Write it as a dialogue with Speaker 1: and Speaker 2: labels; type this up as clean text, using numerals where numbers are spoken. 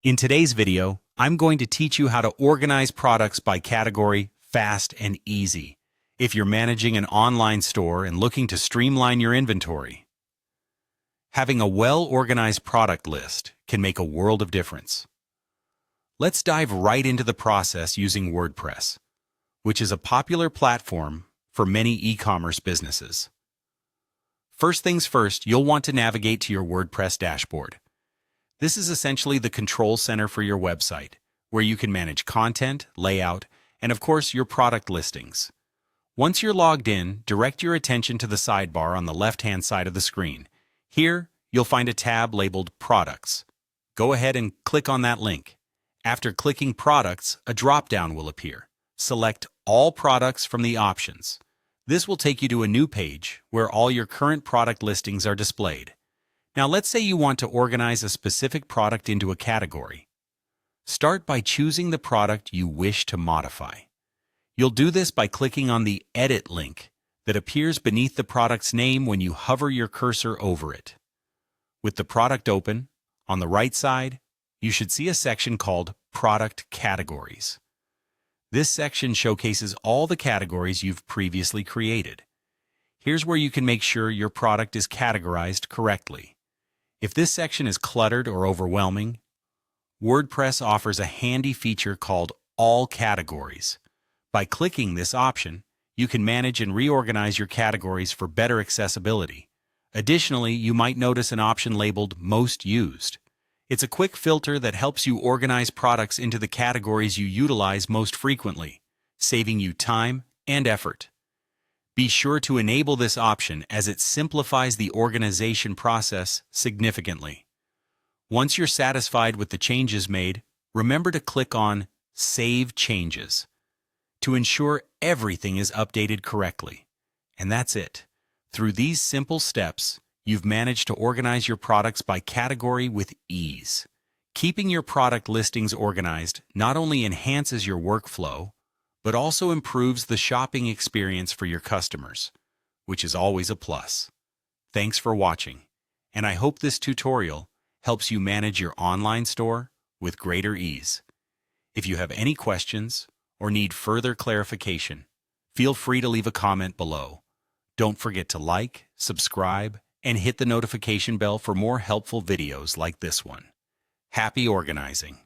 Speaker 1: In today's video, I'm going to teach you how to organize products by category fast and easy if you're managing an online store and looking to streamline your inventory. Having a well-organized product list can make a world of difference. Let's dive right into the process using WordPress, which is a popular platform for many e-commerce businesses. First things first, you'll want to navigate to your WordPress dashboard. This is essentially the control center for your website, where you can manage content, layout, and of course your product listings. Once you're logged in, direct your attention to the sidebar on the left-hand side of the screen. Here, you'll find a tab labeled Products. Go ahead and click on that link. After clicking Products, a drop-down will appear. Select All Products from the options. This will take you to a new page where all your current product listings are displayed. Now let's say you want to organize a specific product into a category. Start by choosing the product you wish to modify. You'll do this by clicking on the Edit link that appears beneath the product's name when you hover your cursor over it. With the product open, on the right side, you should see a section called Product Categories. This section showcases all the categories you've previously created. Here's where you can make sure your product is categorized correctly. If this section is cluttered or overwhelming, WordPress offers a handy feature called All Categories. By clicking this option, you can manage and reorganize your categories for better accessibility. Additionally, you might notice an option labeled Most Used. It's a quick filter that helps you organize products into the categories you utilize most frequently, saving you time and effort. Be sure to enable this option as it simplifies the organization process significantly. Once you're satisfied with the changes made, remember to click on Save Changes to ensure everything is updated correctly. And that's it. Through these simple steps, you've managed to organize your products by category with ease. Keeping your product listings organized not only enhances your workflow, but also improves the shopping experience for your customers, which is always a plus. Thanks for watching, and I hope this tutorial helps you manage your online store with greater ease. If you have any questions or need further clarification, feel free to leave a comment below. Don't forget to like, subscribe, and hit the notification bell for more helpful videos like this one. Happy organizing!